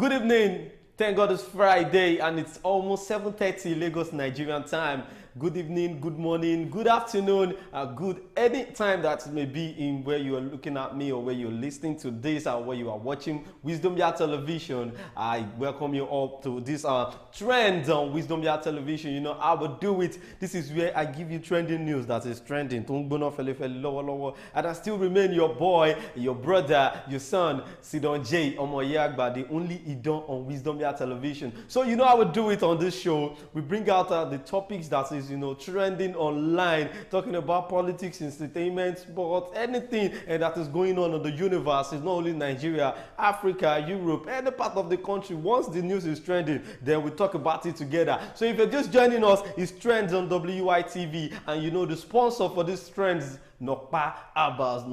Good evening. Thank God it's Friday and it's almost 7:30 Lagos Nigerian time. Good evening, good morning, good afternoon, good any time that may be in where you are looking at me or where you're listening to this or where you are watching Wisdom Yard Television. I welcome you all to this trend on Wisdom Yard Television. You know, I will do it. This is where I give you trending news that is trending. And I still remain your boy, your brother, your son, Sidon J. Omoyagba, the only Idon on Wisdom Yard Television. So you know I will do it on this show. We bring out the topics that is, you know, trending online, talking about politics, entertainment, sports, anything that is going on in the universe. It's not only Nigeria, Africa, Europe, any part of the country. Once the news is trending, then we talk about it together. So if you're just joining us, it's Trends on WYTV, and you know the sponsor for this trends, Nokpa Abbas,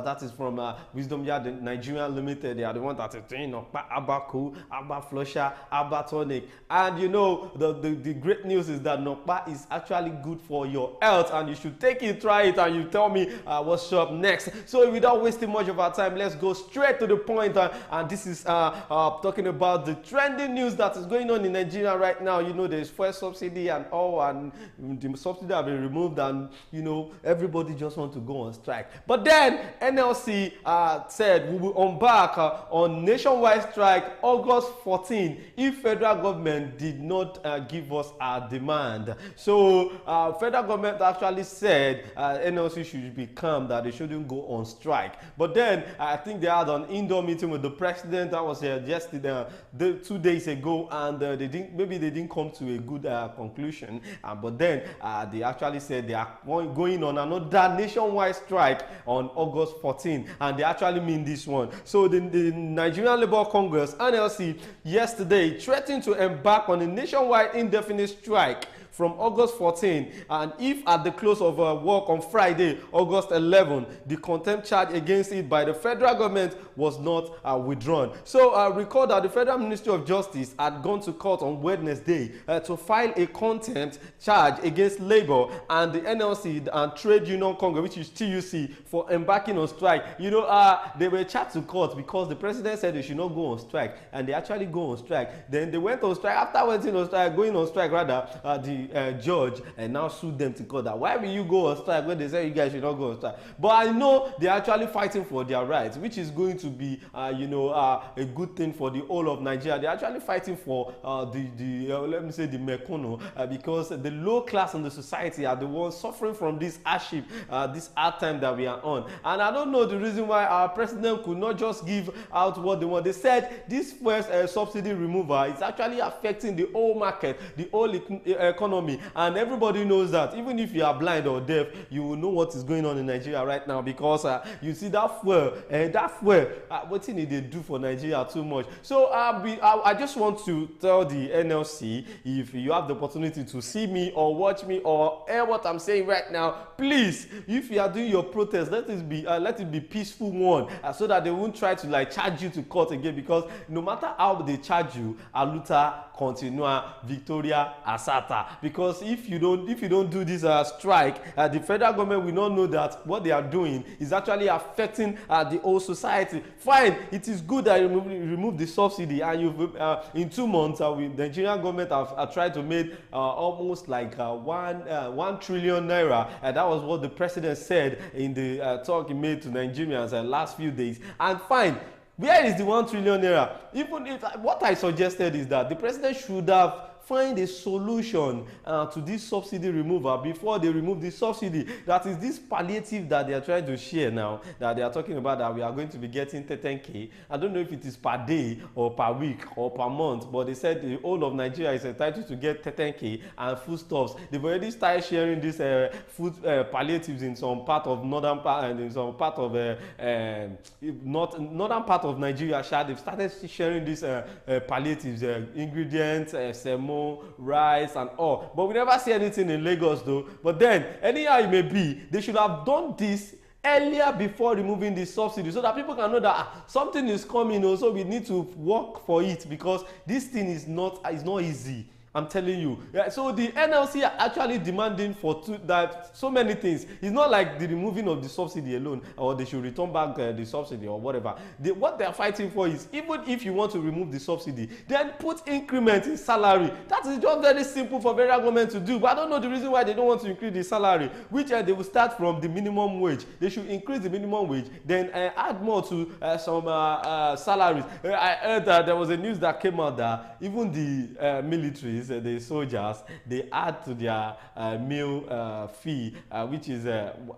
that is from Wisdom Yard Nigeria Limited. They are the one that is doing Nokpa Abba Cool, Abba Flusher, Abba Tonic. And you know, the great news is that Nokpa is actually good for your health, and you should take it, try it, and you tell me what's up next. So without wasting much of our time, let's go straight to the point. And this is talking about the trending news that is going on in Nigeria right now. You know, there's fuel subsidy and all, and the subsidy have been removed, and you know, everybody just want to go on strike. But then NLC said we will embark on nationwide strike August 14 if federal government did not give us our demand. So federal government actually said NLC should be calm, that they shouldn't go on strike. But then I think they had an indoor meeting with the president that was yesterday, 2 days ago, and they didn't come to a good conclusion. But then they actually said they are going on another nationwide strike on August 14, and they actually mean this one. So the Nigerian Labour Congress, NLC, yesterday threatened to embark on a nationwide indefinite strike from August 14, and if at the close of work on Friday, August 11, the contempt charge against it by the federal government was not withdrawn. So recall that the Federal Ministry of Justice had gone to court on Wednesday to file a contempt charge against Labour and the NLC and Trade Union Congress, which is TUC, for embarking on strike. You know, they were charged to court because the president said they should not go on strike, and they actually go on strike. Then they went on strike. After going on strike, the judge and now sued them to court that why will you go on strike when they say you guys should not go on strike. But I know they're actually fighting for their rights, which is going to be a good thing for the whole of Nigeria. They're actually fighting for let me say the mekono, because the low class in the society are the ones suffering from this hardship, this hard time that we are on. And I don't know the reason why our president could not just give out what they want. They said this first subsidy removal is actually affecting the whole market, the whole economy, and everybody knows that. Even if you are blind or deaf, you will know what is going on in Nigeria right now, because you see that fuel, what thing they do for Nigeria too much. So I just want to tell the NLC, if you have the opportunity to see me or watch me or hear what I'm saying right now, please, if you are doing your protest, let it be peaceful one, so that they won't try to like charge you to court again, because no matter how they charge you, aluta continua victoria asata. Because if you don't do this strike, the federal government will not know that what they are doing is actually affecting the whole society. Fine, it is good that you remove the subsidy, and you've in 2 months the Nigerian government have tried to make almost like 1 trillion naira. That was what the president said in the talk he made to Nigerians last few days. And fine, where is the 1 trillion naira? Even if what I suggested is that the president should have find a solution to this subsidy removal before they remove the subsidy. That is this palliative that they are trying to share now, that they are talking about, that we are going to be getting 10K. I don't know if it is per day or per week or per month, but they said the whole of Nigeria is entitled to get 10K and foodstuffs. They've already started sharing these food palliatives in some part of northern part and in some part of northern part of Nigeria. They've started sharing these palliatives, ingredients, semo, rice and all, but we never see anything in Lagos though. But then anyhow it may be, they should have done this earlier before removing the subsidy, so that people can know that something is coming. Also, we need to work for it, because this thing is not easy. I'm telling you. Yeah, so the NLC are actually demanding for that so many things. It's not like the removing of the subsidy alone, or they should return back the subsidy or whatever. What they are fighting for is, even if you want to remove the subsidy, then put increment in salary. That is just very simple for federal government to do. But I don't know the reason why they don't want to increase the salary, which they will start from the minimum wage. They should increase the minimum wage, then add more to some salaries. I heard that there was a news that came out that even the militaries, the soldiers, they add to their meal fee, which is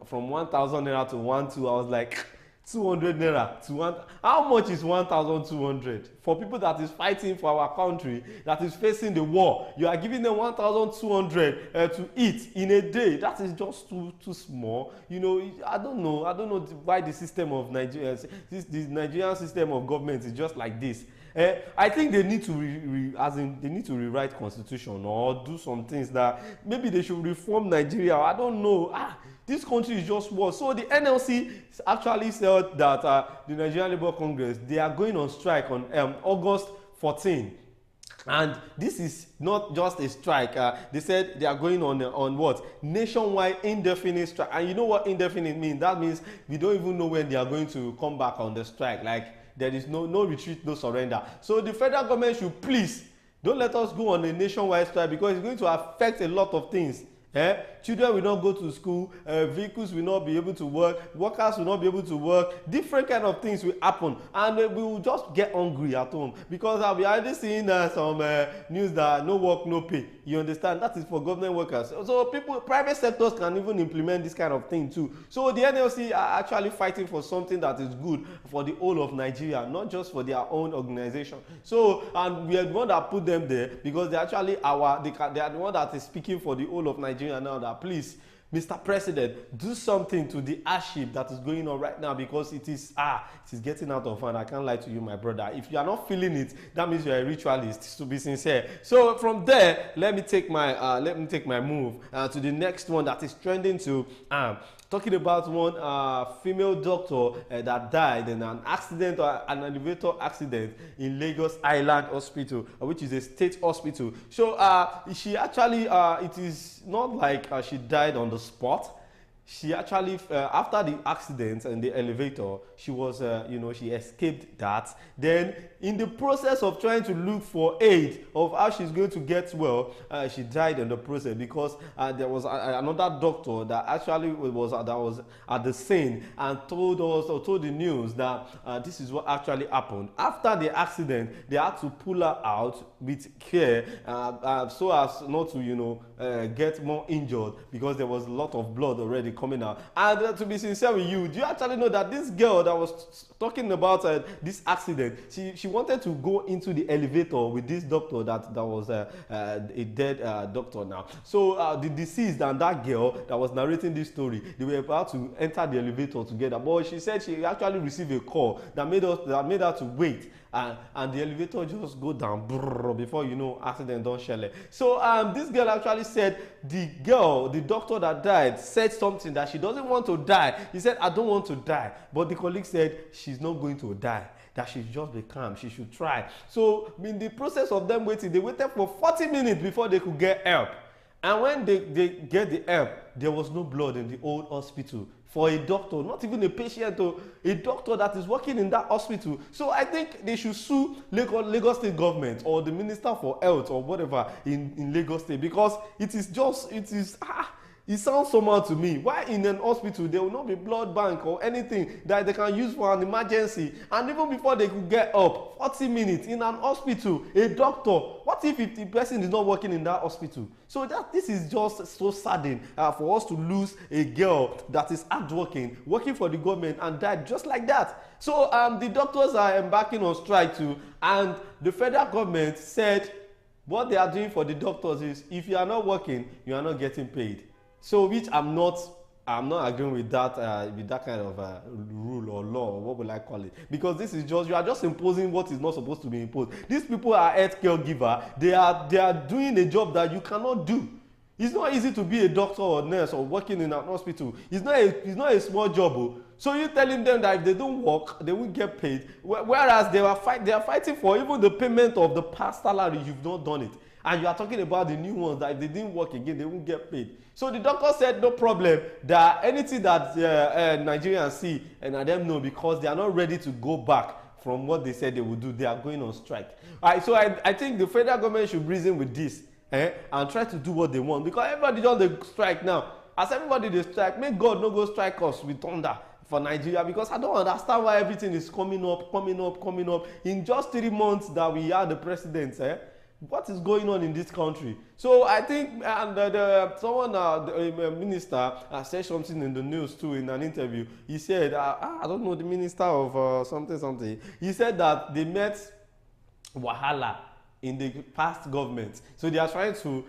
from 1,000 naira to 1,200. I was like, 200 naira to one. How much is 1,200 for people that is fighting for our country, that is facing the war? You are giving them 1,200 to eat in a day. That is just too small. You know, I don't know why the system of Nigeria, the Nigerian system of government is just like this. I think they need to they need to rewrite constitution or do some things that maybe they should reform Nigeria. I don't know. This country is just worse. So the NLC actually said that the Nigerian Labour Congress, they are going on strike on August 14. And this is not just a strike. They said they are going on what? Nationwide indefinite strike. And you know what indefinite means? That means we don't even know when they are going to come back on the strike. Like, there is no retreat, no surrender. So the federal government should please don't let us go on a nationwide strike, because it's going to affect a lot of things. Children will not go to school, vehicles will not be able to work, workers will not be able to work, different kind of things will happen, and we will just get hungry at home, because we are already seeing some news that no work, no pay. You understand? That is for government workers. So private sectors can even implement this kind of thing too. So the NLC are actually fighting for something that is good for the whole of Nigeria, not just for their own organization. So, and we are the one that put them there, because they actually they are the one that is speaking for the whole of Nigeria now, that please, Mr. President, do something to the hardship that is going on right now, because it is getting out of hand. I can't lie to you, my brother. If you are not feeling it, that means you are a ritualist, to be sincere. So from there, let me take my move to the next one that is trending to talking about one female doctor that died in an accident, or an elevator accident in Lagos Island Hospital, which is a state hospital. So she actually, it is not like she died on the spot. She actually, after the accident and the elevator, she was, she escaped that. Then, in the process of trying to look for aid of how she's going to get well, she died in the process, because there was another doctor that actually was at the scene and told the news that this is what actually happened. After the accident, they had to pull her out with care, so as not to, get more injured, because there was a lot of blood already coming out. And to be sincere with you, do you actually know that this girl that was talking about this accident, she wanted to go into the elevator with this doctor that was a dead doctor now. So the deceased and that girl that was narrating this story, they were about to enter the elevator together, but she said she actually received a call that made her to wait. And the elevator just go down before accident don't shell. So this girl actually said the doctor that died said something, that she doesn't want to die. He said, I don't want to die. But the colleague said she's not going to die, that she should just be calm, she should try. So in the process of them waiting, they waited for 40 minutes before they could get help. And when they get the help, there was no blood in the old hospital. For a doctor, not even a patient, or a doctor that is working in that hospital. So I think they should sue Lagos State government, or the Minister for Health, or whatever in Lagos State, because it sounds somehow to me. Why in an hospital there will not be blood bank or anything that they can use for an emergency? And even before they could get up, 40 minutes in an hospital, a doctor. What if the person is not working in that hospital? So this is just so saddening for us to lose a girl that is hardworking, working for the government, and died just like that. So the doctors are embarking on strike too, and the federal government said what they are doing for the doctors is, if you are not working, you are not getting paid. So which I'm not agreeing with that kind of rule or law, or what will I call it? Because this is you are just imposing what is not supposed to be imposed. These people are healthcare giver. They are doing a job that you cannot do. It's not easy to be a doctor or nurse or working in an hospital. It's not a small job. So you're telling them that if they don't work, they won't get paid. Whereas they are fighting for even the payment of the past salary, you've not done it. And you are talking about the new ones that if they didn't work again, they won't get paid. So the doctor said no problem, that anything that Nigerians see, and I them know, because they are not ready to go back from what they said they would do. They are going on strike. All right, so I think the federal government should reason with this, and try to do what they want, because everybody does the strike now. As everybody they strike, may God no go strike us with thunder for Nigeria, because I don't understand why everything is coming up in just 3 months that we are the president. What is going on in this country? So I think, and the minister said something in the news too in an interview. He said, I don't know, the minister of something. He said that they met wahala in the past government. So they are trying to,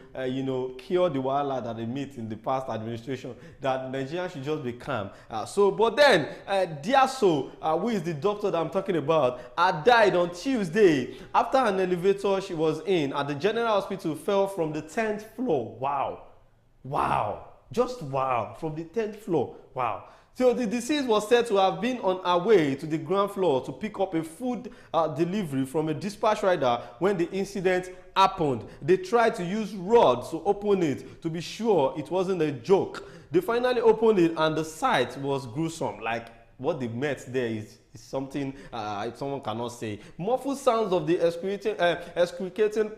cure the wahala that they meet in the past administration, that Nigeria should just be calm. But then, who is the doctor that I'm talking about, died on Tuesday after an elevator she was in at the General Hospital fell from the 10th floor. Wow. Just wow. From the 10th floor. Wow. So the deceased was said to have been on her way to the ground floor to pick up a food delivery from a dispatch rider when the incident happened. They tried to use rods to open it to be sure it wasn't a joke. They finally opened it and the sight was gruesome. Like, what they met there is something someone cannot say. Muffled sounds of the excruciating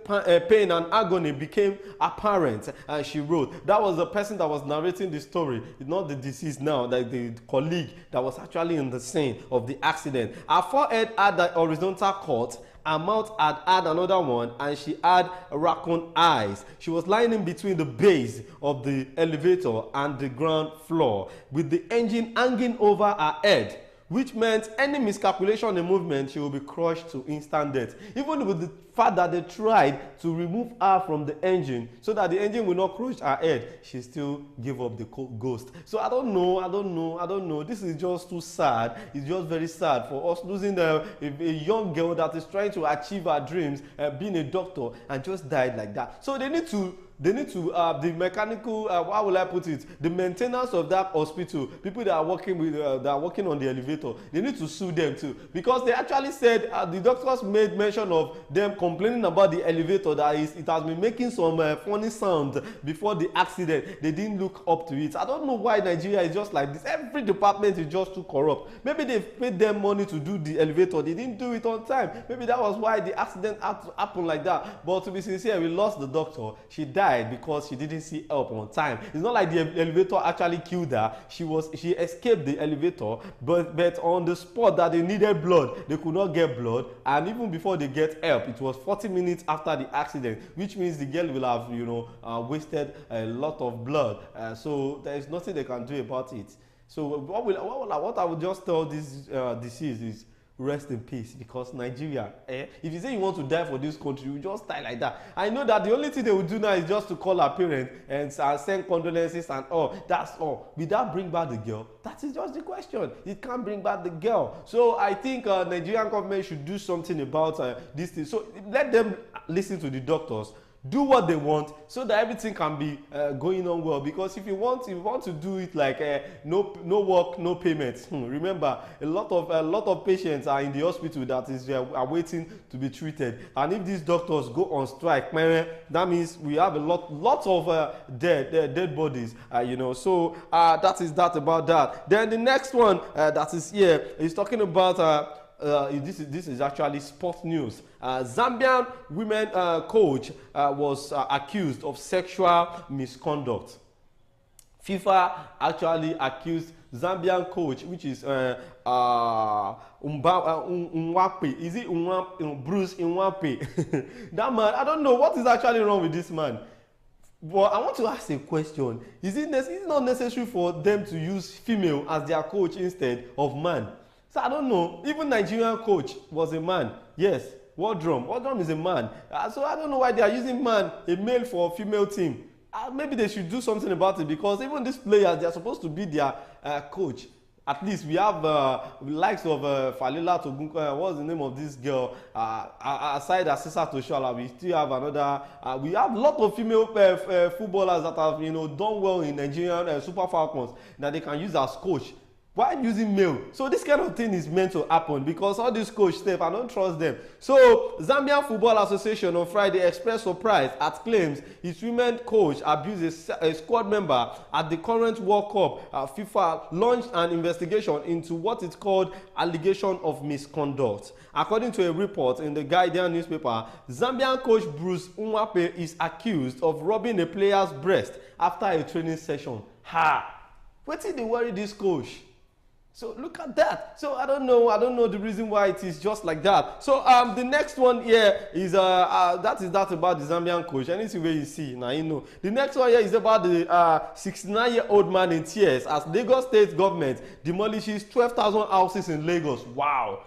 pain and agony became apparent, and she wrote. That was the person that was narrating the story, not the deceased now, like the colleague that was actually in the scene of the accident. Her forehead had the horizontal cut, her mouth had another one, and she had raccoon eyes. She was lying in between the base of the elevator and the ground floor, with the engine hanging over her head, which meant any miscalculation in movement, she will be crushed to instant death. Even with the fact that they tried to remove her from the engine so that the engine will not crush her head, she still gave up the ghost. So I don't know. This is just too sad. It's just very sad for us losing a young girl that is trying to achieve her dreams, being a doctor, and just died like that. So they need to the mechanical, how will I put it, the maintenance of that hospital, people that are working with that are working on the elevator, they need to sue them too, because they actually said the doctors made mention of them complaining about the elevator, that it has been making some funny sound before the accident. They didn't look up to it. I don't know why Nigeria is just like this. Every department is just too corrupt. Maybe they've paid them money to do the elevator, they didn't do it on time. Maybe that was why the accident had to happen like that. But to be sincere, we lost the doctor. She died because she didn't see help on time. It's not like the elevator actually killed her. She escaped the elevator, but on the spot that they needed blood, they could not get blood, and even before they get help, it was 40 minutes after the accident, which means the girl will have wasted a lot of blood. So there is nothing they can do about it. So what I would just tell this disease is, rest in peace, because Nigeria, if you say you want to die for this country, you just die like that. I know that the only thing they will do now is just to call her parents and send condolences and all. That's all. Will that bring back the girl? That is just the question. It can't bring back the girl. So I think Nigerian government should do something about this thing. So let them listen to the doctors, do what they want, so that everything can be going on well. Because if you want to do it like no work, no payments, remember a lot of patients are in the hospital that are waiting to be treated, and if these doctors go on strike, that means we have a lot of dead bodies. So that is that about that. Then the next one that is here is talking about. This is actually sport news. Zambian women coach was accused of sexual misconduct. FIFA actually accused Zambian coach, which is Nwape. Is it Bruce Nwape? That man, I don't know what is actually wrong with this man. But I want to ask a question. Is it not necessary for them to use female as their coach instead of man? So I don't know. Even Nigerian coach was a man. Yes. Wardrum is a man. So I don't know why they are using a male for a female team. Maybe they should do something about it, because even these players, they are supposed to be their coach. At least we have likes of Falila Togunko. What's the name of this girl? Aside Asisa Toshala, we still have another. We have a lot of female footballers that have done well in Nigerian Super Falcons that they can use as coach. Why using male? So this kind of thing is meant to happen because all these coach stuff, I don't trust them. So Zambian Football Association on Friday expressed surprise at claims his women coach abused a squad member at the current World Cup. FIFA launched an investigation into what it called allegation of misconduct. According to a report in the Guardian newspaper, Zambian coach Bruce Nwape is accused of rubbing a player's breast after a training session. Wetin dey worry this coach? So look at that. So I don't know the reason why it is just like that. So the next one here is that about the Zambian coach. Anything where you see now, you know. The next one here is about the 69-year-old man in tears as Lagos state government demolishes 12,000 houses in Lagos. Wow.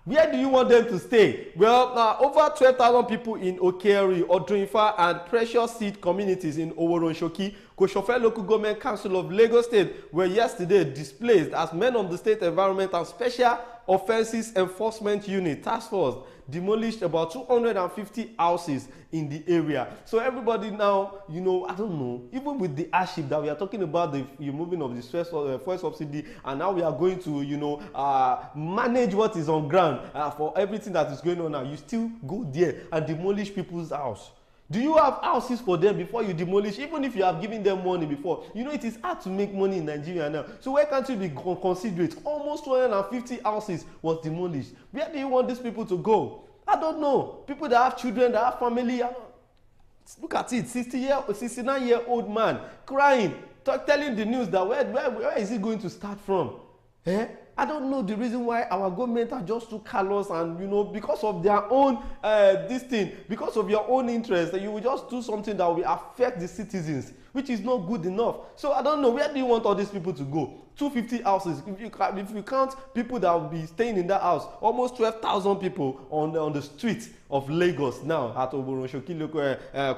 Where do you want them to stay? Well, over 12,000 people in Okeri, Odrinfa, and Precious Seed communities in Oworonshoki, Koshofe Local Government Council of Lagos State were yesterday displaced as men of the State Environment and Special Offences Enforcement Unit Task Force demolished about 250 houses in the area. So everybody now, you know, I don't know, even with the hardship that we are talking about, the removing of the fuel subsidy, and now we are going to, you know, manage what is on ground for everything that is going on now, you still go there and demolish people's house. Do you have houses for them before you demolish? Even if you have given them money before, you know it is hard to make money in Nigeria now. So why can't you be considerate? Almost 250 houses was demolished. Where do you want these people to go? I don't know. People that have children, that have family. Look at it, 69-year-old man crying, telling the news that where is he going to start from? I don't know the reason why our government are just too callous, and you know, because of their own because of your own interest, you will just do something that will affect the citizens, which is not good enough. So I don't know, where do you want all these people to go? 250 houses. If you count people that will be staying in that house, almost 12,000 people on the streets of Lagos now at Oboronshoki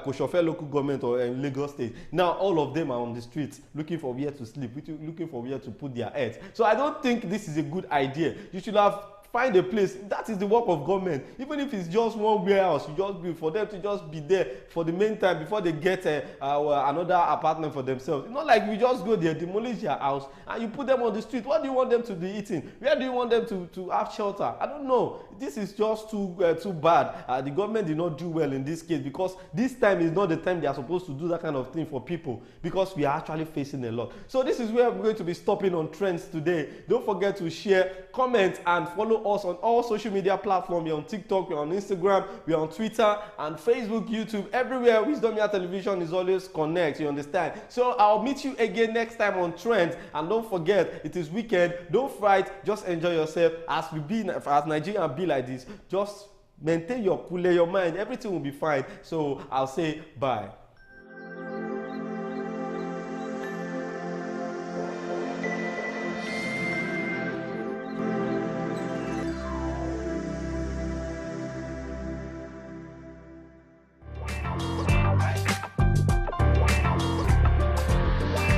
Koshofe local government or Lagos State. Now all of them are on the streets looking for where to sleep, looking for where to put their heads. So I don't think this is a good idea. You should have find a place. That is the work of government. Even if it's just one warehouse, you just build for them to just be there for the meantime before they get another apartment for themselves. It's not like we just go there, demolish their house, and you put them on the street. What do you want them to be eating? Where do you want them to have shelter? I don't know. This is just too bad. The government did not do well in this case, because this time is not the time they are supposed to do that kind of thing for people, because we are actually facing a lot. So this is where we're going to be stopping on trends today. Don't forget to share, comment, and follow us on all social media platforms. We're on TikTok, we're on Instagram, we're on Twitter and Facebook, YouTube, everywhere. Wisdom Yard Television is always connect, you understand? So I'll meet you again next time on Trends. And don't forget, it is weekend. Don't fight, just enjoy yourself. As Nigeria be like this, just maintain your cool, your mind, everything will be fine. So I'll say bye.